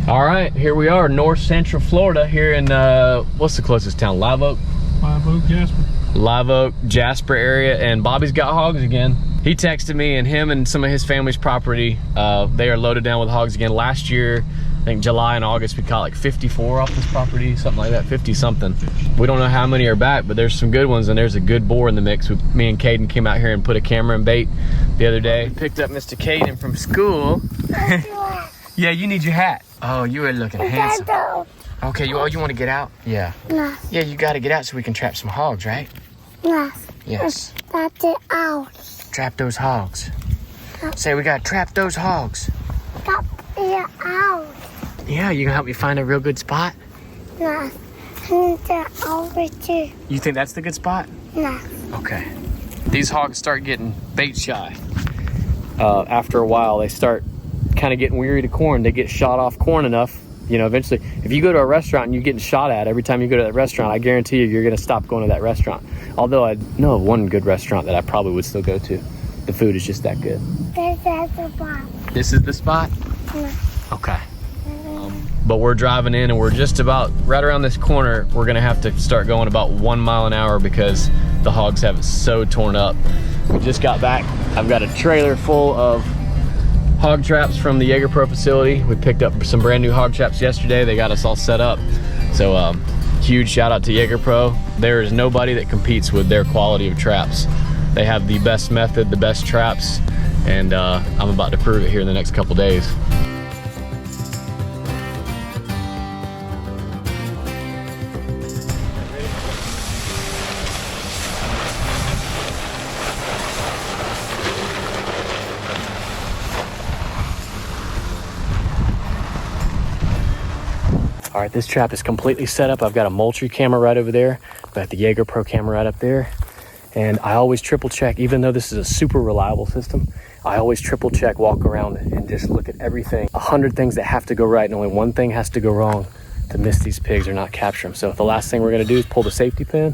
All right, here we are, North Central Florida, here in what's the closest town? Live Oak? Live Oak, Jasper. Live Oak, Jasper area, and Bobby's got hogs again. He texted me, and him and some of his family's property, they are loaded down with hogs again. Last year, I think July and August, we caught like 54 off this property, something like that, 50 something. We don't know how many are back, but there's some good ones, and there's a good boar in the mix. Me and Caden came out here and put a camera and bait the other day. Picked up Mr. Caden from school. Yeah, you need your hat. Oh, you are looking handsome. Okay, you want to get out? Yeah. No. Yeah, you got to get out so we can trap some hogs, right? Yes. Yes. That's it out. Trap those hogs. Say, we got to trap those hogs. Got it out. Yeah, you can help me find a real good spot? Yes. And it's over too. You think that's the good spot? Yes. Okay. These hogs start getting bait shy. After a while, they start kind of getting weary to corn. They get shot off corn enough, you know, eventually. If you go to a restaurant and you're getting shot at every time you go to that restaurant, I guarantee you, you're going to stop going to that restaurant. Although I know of one good restaurant that I probably would still go to. The food is just that good. This is the spot. This is the spot? Yes. Okay. But we're driving in and we're just about right around this corner. We're gonna have to start going about 1 mile an hour because the hogs have it so torn up. We just got back. I've got a trailer full of hog traps from the Jager Pro facility. We picked up some brand new hog traps yesterday. They got us all set up. So huge shout out to Jager Pro. There is nobody that competes with their quality of traps. They have the best method, the best traps, and I'm about to prove it here in the next couple days. All right, this trap is completely set up. I've got a Moultrie camera right over there. I've got the Jager Pro camera right up there. And I always triple check, even though this is a super reliable system, I always triple check, walk around and just look at everything. 100 things that have to go right and only one thing has to go wrong to miss these pigs or not capture them. So the last thing we're gonna do is pull the safety pin.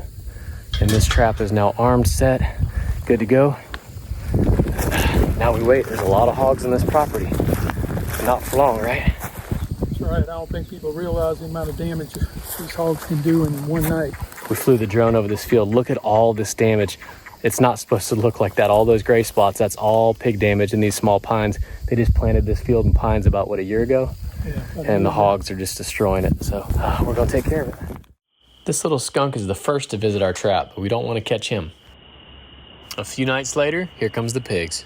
And this trap is now armed, set, good to go. Now we wait. There's a lot of hogs in this property. But not for long, right? Right, I don't think people realize the amount of damage these hogs can do in one night. We flew the drone over this field. Look at all this damage. It's not supposed to look like that. All those gray spots, that's all pig damage in these small pines. They just planted this field in pines about, what, a year ago? Yeah, and the hogs are just destroying it. So we're gonna take care of it. This little skunk is the first to visit our trap, but we don't want to catch him. A few nights later, here comes the pigs.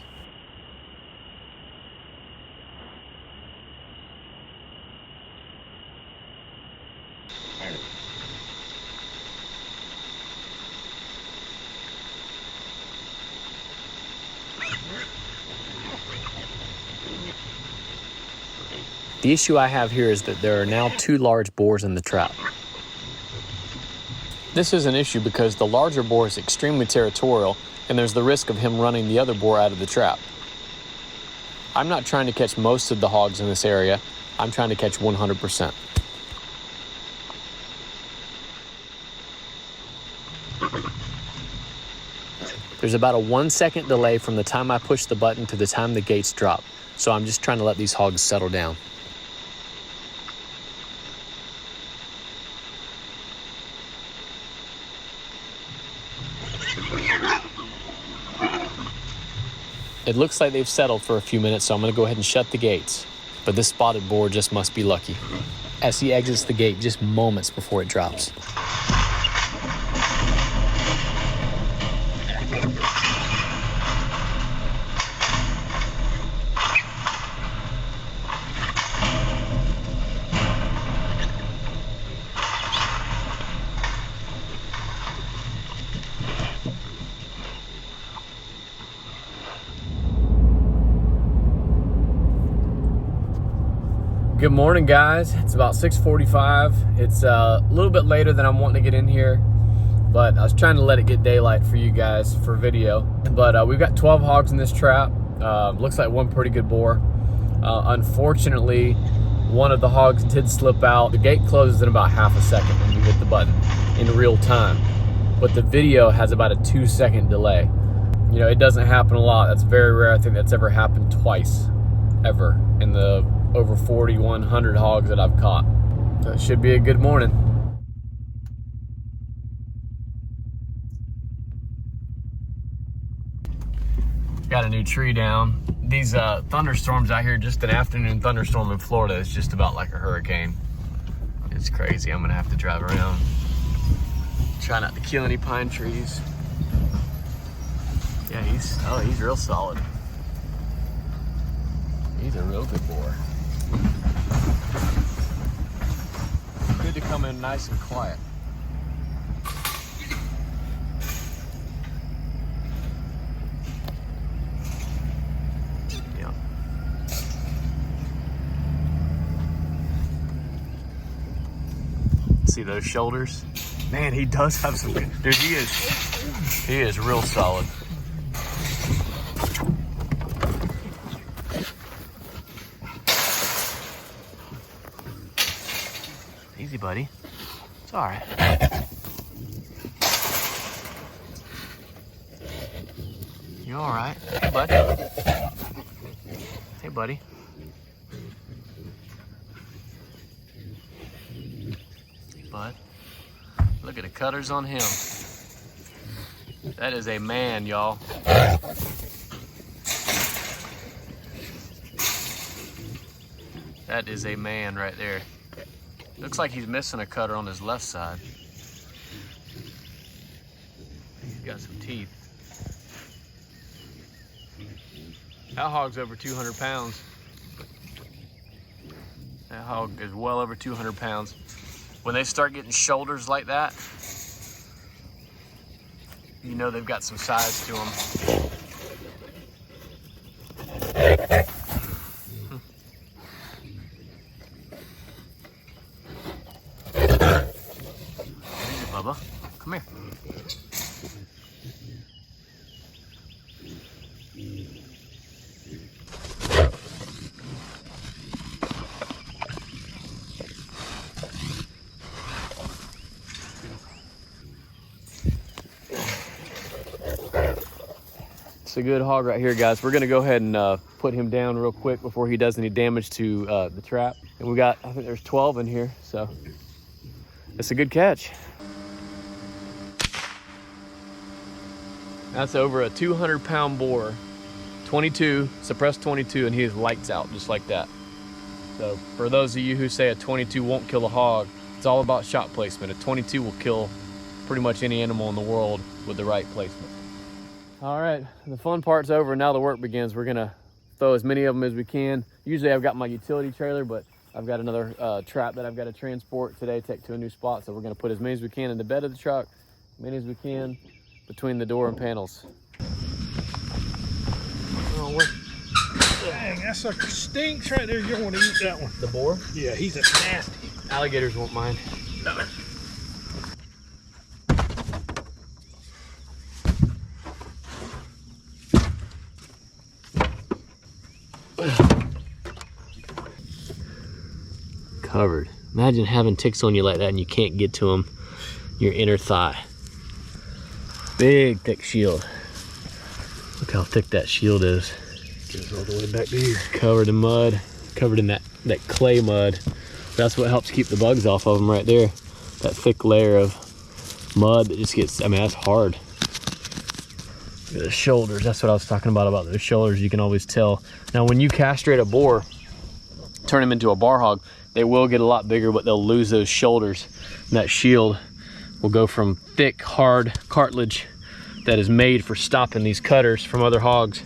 The issue I have here is that there are now 2 large boars in the trap. This is an issue because the larger boar is extremely territorial and there's the risk of him running the other boar out of the trap. I'm not trying to catch most of the hogs in this area. I'm trying to catch 100%. There's about a 1-second delay from the time I push the button to the time the gates drop. So I'm just trying to let these hogs settle down. It looks like they've settled for a few minutes, so I'm going to go ahead and shut the gates. But this spotted boar just must be lucky, as he exits the gate just moments before it drops. Good morning, guys. It's about 6:45. It's a little bit later than I'm wanting to get in here, but I was trying to let it get daylight for you guys for video. But we've got 12 hogs in this trap. Looks like one pretty good boar. Unfortunately, one of the hogs did slip out. The gate closes in about half a second when you hit the button in real time, but the video has about a 2-second delay. You know, it doesn't happen a lot. That's very rare. I think that's ever happened twice, ever, in the over 4,100 hogs that I've caught. So it should be a good morning. Got a new tree down. These thunderstorms out here, just an afternoon thunderstorm in Florida is just about like a hurricane. It's crazy. I'm gonna have to drive around. Try not to kill any pine trees. Yeah, he's real solid. He's a real good boar. Good to come in nice and quiet. Yeah. See those shoulders? Man, he does have some good, dude, he is real solid. Easy, buddy. It's all right. You all right? Hey, bud. Hey, buddy. Hey, bud. Look at the cutters on him. That is a man, y'all. That is a man right there. Looks like he's missing a cutter on his left side. He's got some teeth. That hog's over 200 pounds. That hog is well over 200 pounds. When they start getting shoulders like that, you know they've got some size to them. Easy, Bubba. Come here. It's a good hog right here, guys. We're gonna go ahead and put him down real quick before he does any damage to the trap. And we got, I think there's 12 in here, so it's a good catch. That's over a 200-pound boar, 22, suppressed 22, and he is lights out just like that. So for those of you who say a 22 won't kill a hog, it's all about shot placement. A 22 will kill pretty much any animal in the world with the right placement. All right, the fun part's over. Now the work begins. We're gonna throw as many of them as we can. Usually I've got my utility trailer, but I've got another trap that I've got to transport today, take to a new spot. So we're gonna put as many as we can in the bed of the truck, as many as we can between the door and panels. Oh, dang, that sucker stinks right there. You don't want to eat that one. The boar? Yeah, he's a nasty. Alligators won't mind. Covered. Imagine having ticks on you like that and you can't get to them. Your inner thigh. Big thick shield. Look how thick that shield is. Goes all the way back to here. Covered in mud, covered in that clay mud. That's what helps keep the bugs off of them right there. That thick layer of mud that just gets, I mean, that's hard. Look at the shoulders. That's what I was talking about those shoulders. You can always tell. Now when you castrate a boar, turn him into a bar hog, they will get a lot bigger, but they'll lose those shoulders. And that shield will go from thick, hard cartilage that is made for stopping these cutters from other hogs,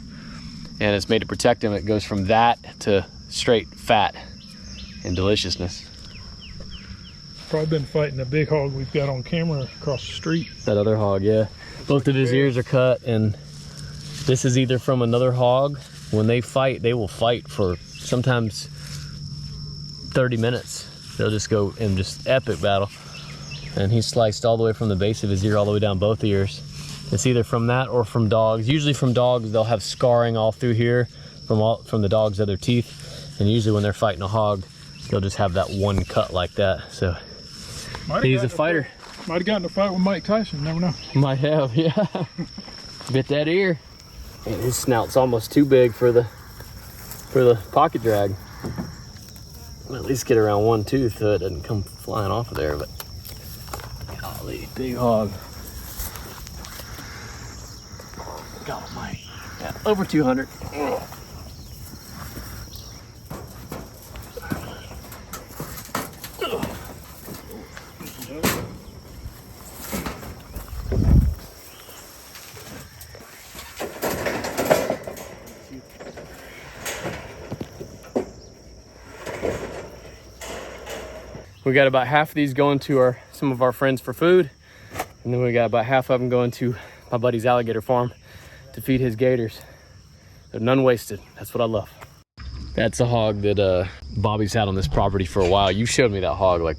and it's made to protect them. It goes from that to straight fat and deliciousness. Probably been fighting a big hog we've got on camera across the street. That other hog, yeah. Both of his ears are cut, and this is either from another hog. When they fight, they will fight for sometimes 30 minutes. They'll just go in just epic battle. And he's sliced all the way from the base of his ear all the way down both ears. It's either from that or from dogs. Usually from dogs, they'll have scarring all through here from the dog's other teeth. And usually when they're fighting a hog, they'll just have that one cut like that. So he's a fighter. Might have gotten a fight with Mike Tyson, never know. Might have, yeah. Bit that ear. And his snout's almost too big for the pocket drag. At least get around one tooth so it doesn't come flying off of there, but golly, big hog. God almighty. Yeah, over 200. We got about half of these going to some of our friends for food, and then we got about half of them going to my buddy's alligator farm to feed his gators. They're none wasted. That's what I love. That's a hog that Bobby's had on this property for a while. You showed me that hog like,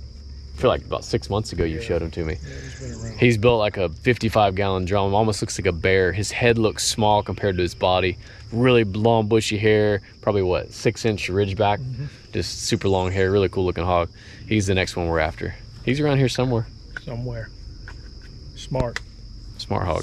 I feel like about 6 months ago. You showed him to me. Yeah, he's built like a 55-gallon drum. Almost looks like a bear. His head looks small compared to his body. Really long, bushy hair. Probably what, 6-inch ridgeback. Just super long hair. Really cool looking hog. He's the next one we're after. He's around here somewhere. Somewhere. Smart. Smart hog.